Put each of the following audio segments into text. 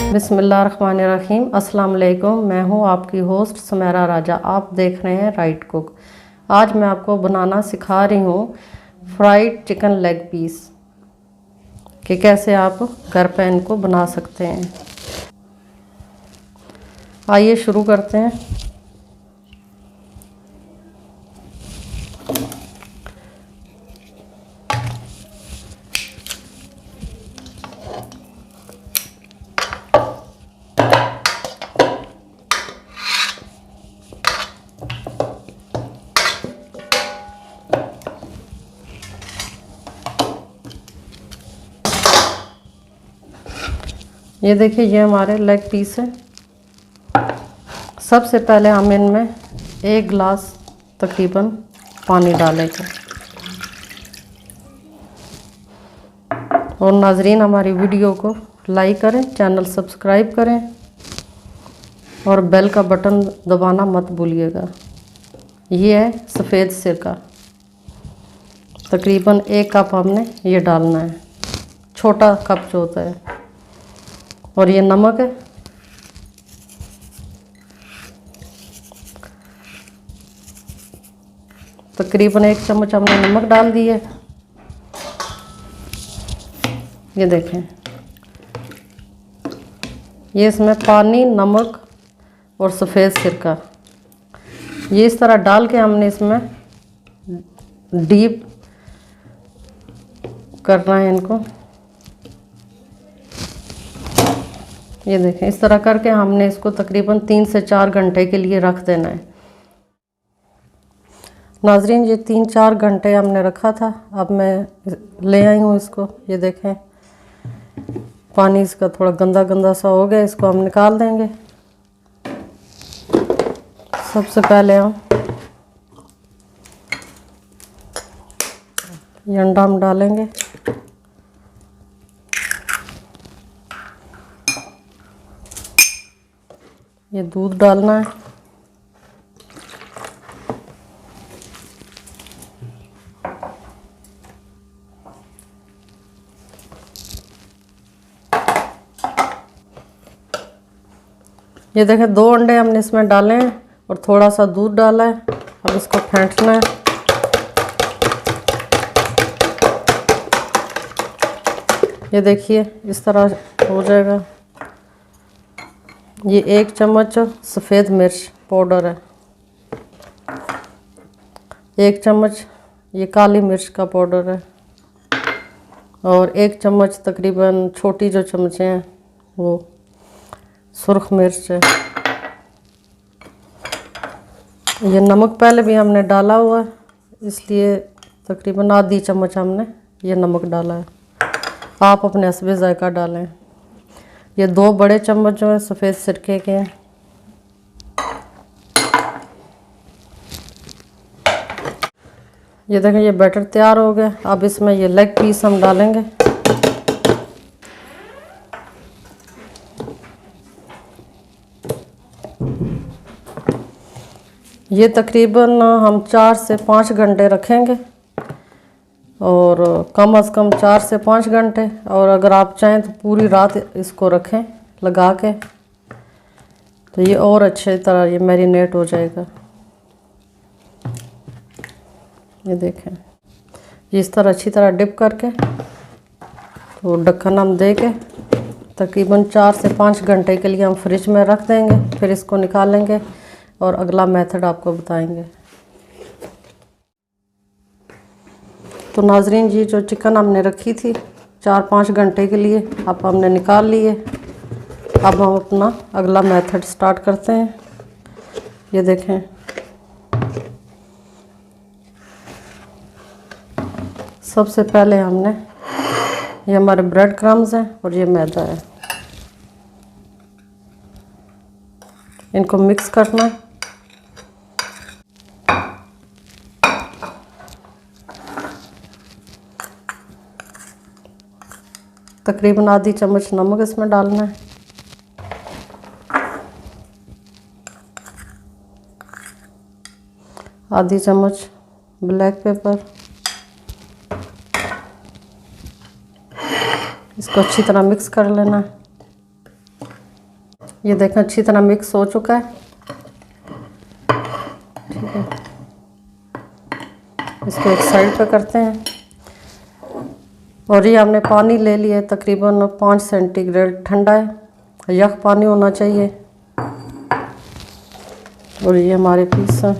बिस्मिल्लाहिर्रहमानिर्रहीम। अस्सलाम वालेकुम। मैं हूं आपकी होस्ट सुमेरा राजा। आप देख रहे हैं राइट कुक। आज मैं आपको बनाना सिखा रही हूं फ्राइड चिकन लेग पीस कि कैसे आप घर पे इनको बना सकते हैं। आइए शुरू करते हैं। ये देखिए, ये हमारे लेग पीस है। सबसे पहले हम इनमें 1 गिलास तकरीबन पानी डालेंगे। और नाजरीन, हमारी वीडियो को लाइक करें, चैनल सब्सक्राइब करें और बेल का बटन दबाना मत भूलिएगा। ये है सफ़ेद सिरका, तकरीबन 1 कप हमने ये डालना है, छोटा कप जो होता है। और ये नमक है, तकरीबन 1 चम्मच हमने नमक डाल दी है। ये देखें, ये इसमें पानी, नमक और सफ़ेद सिरका, ये इस तरह डाल के हमने इसमें डीप करना है इनको। ये देखें, इस तरह करके हमने इसको तकरीबन 3 से 4 घंटे के लिए रख देना है। नाजरीन, ये 3-4 घंटे हमने रखा था। अब मैं ले आई हूँ इसको। ये देखें, पानी इसका थोड़ा गंदा गंदा सा हो गया, इसको हम निकाल देंगे। सबसे पहले हम ये अंडा हम डालेंगे। ये दूध डालना है। ये देखें, 2 अंडे हमने इसमें डाले हैं और थोड़ा सा दूध डाला है। अब इसको फेंटना है। ये देखिए, इस तरह हो जाएगा। ये 1 चम्मच सफ़ेद मिर्च पाउडर है, 1 चम्मच ये काली मिर्च का पाउडर है और 1 चम्मच तकरीबन छोटी जो चमचे हैं वो सुर्ख मिर्च है। ये नमक पहले भी हमने डाला हुआ है, इसलिए तकरीबन आधी चम्मच हमने ये नमक डाला है। आप अपने हस्बे ज़ायका डालें। ये 2 बड़े चम्मच जो है सफ़ेद सिरके के हैं। ये देखें, ये बैटर तैयार हो गया। अब इसमें ये लेग पीस हम डालेंगे। ये तकरीबन हम 4 से 5 घंटे रखेंगे, और कम से कम 4 से 5 घंटे। और अगर आप चाहें तो पूरी रात इसको रखें लगा के, तो ये और अच्छे तरह ये मैरिनेट हो जाएगा। ये देखें, ये इस तरह अच्छी तरह डिप करके तो ढक्कन हम दे के तकरीबन 4 से 5 घंटे के लिए हम फ्रिज में रख देंगे। फिर इसको निकालेंगे और अगला मेथड आपको बताएंगे। तो नाजरीन जी, जो चिकन हमने रखी थी 4-5 घंटे के लिए, अब हमने निकाल लिए। अब हम अपना अगला मेथड स्टार्ट करते हैं। ये देखें, सबसे पहले हमने ये हमारे ब्रेड क्रम्स हैं और ये मैदा है, इनको मिक्स करना है। तकरीबन आधी चम्मच नमक इसमें डालना है। आधी चम्मच ब्लैक पेपर। इसको अच्छी तरह मिक्स कर लेना है। ये देखें अच्छी तरह मिक्स हो चुका है। ठीक है, इसको एक साइड पे करते हैं। और ये हमने पानी ले लिया है तकरीबन 5 सेंटीग्रेड ठंडा है, यख पानी होना चाहिए। और ये हमारे पीस हैं।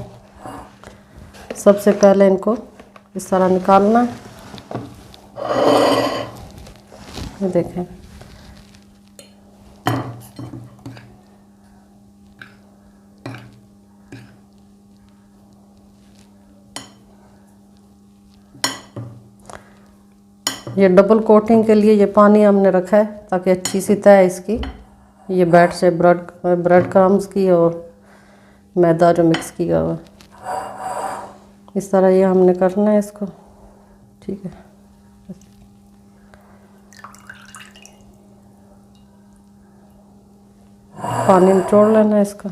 सबसे पहले इनको इस तरह निकालना है। ये देखें, ये डबल कोटिंग के लिए ये पानी हमने रखा है ताकि अच्छी सी तय इसकी ये बैठ से ब्रेड क्रम्स की और मैदा जो मिक्स किया हुआ। इस तरह ये हमने करना है इसको। ठीक है, पानी निचोड़ लेना है इसका।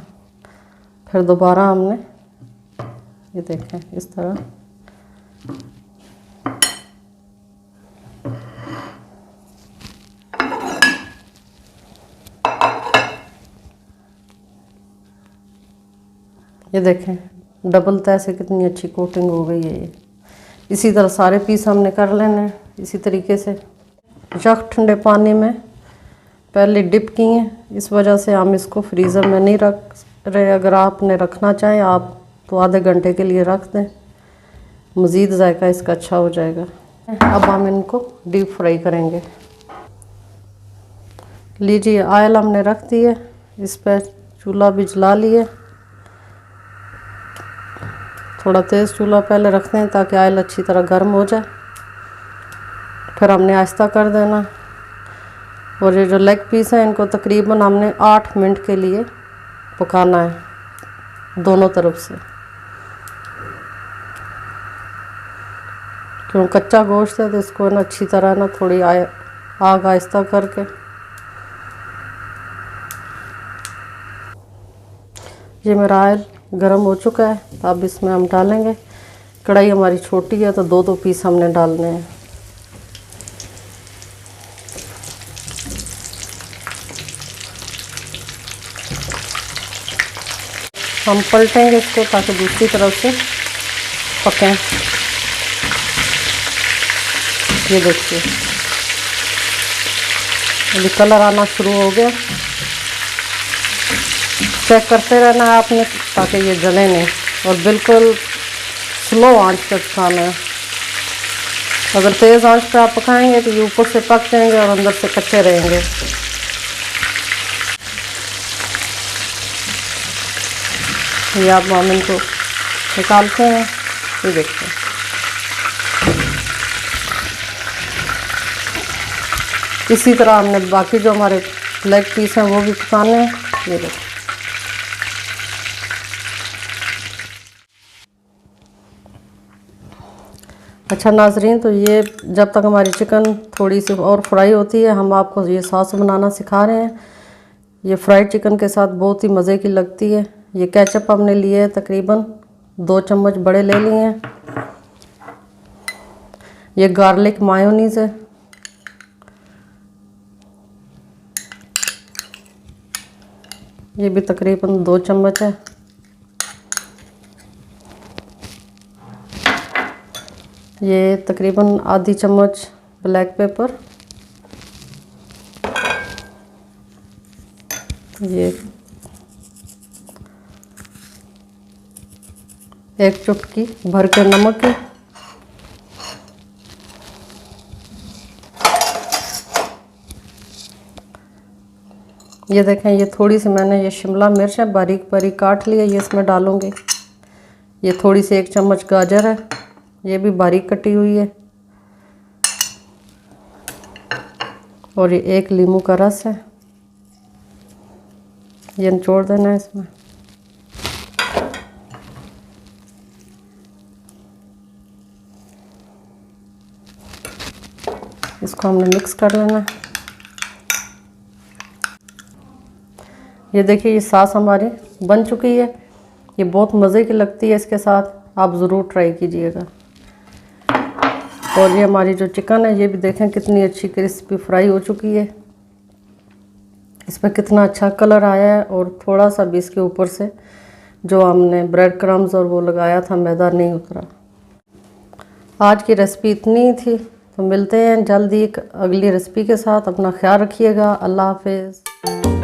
फिर दोबारा हमने ये देखें इस तरह ये देखें डबल तय से कितनी अच्छी कोटिंग हो गई है। ये इसी तरह सारे पीस हमने कर लेने हैं इसी तरीके से। यख ठंडे पानी में पहले डिप किए, इस वजह से हम इसको फ्रीज़र में नहीं रख रहे। अगर आपने रखना चाहें आप तो आधे घंटे के लिए रख दें, मज़ीद जायका इसका अच्छा हो जाएगा। अब हम इनको डीप फ्राई करेंगे। लीजिए ऑयल हमने रख दिए, इस पर चूल्हा भी जला लिए। थोड़ा तेज़ चूल्हा पहले रखते हैं ताकि ऑयल अच्छी तरह गर्म हो जाए। फिर हमने आहिस्ता कर देना। और ये जो लेग पीस हैं इनको तकरीबन हमने 8 मिनट के लिए पकाना है दोनों तरफ से, क्यों कच्चा गोश्त है तो इसको ना अच्छी तरह ना थोड़ी आग आहिस्ता करके। ये मेरा ऑयल गरम हो चुका है, अब इसमें हम डालेंगे। कढ़ाई हमारी छोटी है तो 2-2 पीस हमने डालने हैं। हम पलटेंगे इसको ताकि दूसरी तरफ से पकें। ये देखिए अभी कलर आना शुरू हो गया। चेक करते रहना है आपने ताकि ये जले नहीं, और बिल्कुल स्लो आंच पर पकाना है। अगर तेज़ आंच पर आप पकाएंगे तो ये ऊपर से पक जाएंगे और अंदर से कच्चे रहेंगे। ये आप मामन को निकालते हैं। ये देखते हैं इसी तरह हमने बाकी जो हमारे लेग पीस हैं वो भी पकाने हैं। ये देखो अच्छा नाजरीन, तो ये जब तक हमारी चिकन थोड़ी सी और फ्राई होती है हम आपको ये सॉस बनाना सिखा रहे हैं। ये फ्राइड चिकन के साथ बहुत ही मज़े की लगती है। ये केचप हमने लिए है तकरीबन 2 चम्मच बड़े ले लिए हैं। ये गार्लिक मायोनीज़ है। ये भी तकरीबन 2 चम्मच है। ये तकरीबन आधी चम्मच ब्लैक पेपर। ये 1 चुटकी भर के नमक है। ये देखें ये थोड़ी सी मैंने ये शिमला मिर्च है बारीक बारीक काट लिया, ये इसमें डालूंगी। ये थोड़ी सी 1 चम्मच गाजर है, ये भी बारीक कटी हुई है। और ये 1 नींबू का रस है, ये निचोड़ देना है इसमें। इसको हमने मिक्स कर लेना है। ये देखिए ये सॉस हमारी बन चुकी है। ये बहुत मज़े की लगती है, इसके साथ आप ज़रूर ट्राई कीजिएगा। और ये हमारी जो चिकन है ये भी देखें कितनी अच्छी क्रिस्पी फ्राई हो चुकी है। इस पर कितना अच्छा कलर आया है और थोड़ा सा भी इसके ऊपर से जो हमने ब्रेड क्रम्स और वो लगाया था मैदा नहीं उतरा। आज की रेसिपी इतनी ही थी, तो मिलते हैं जल्दी एक अगली रेसिपी के साथ। अपना ख्याल रखिएगा। अल्लाह हाफिज़।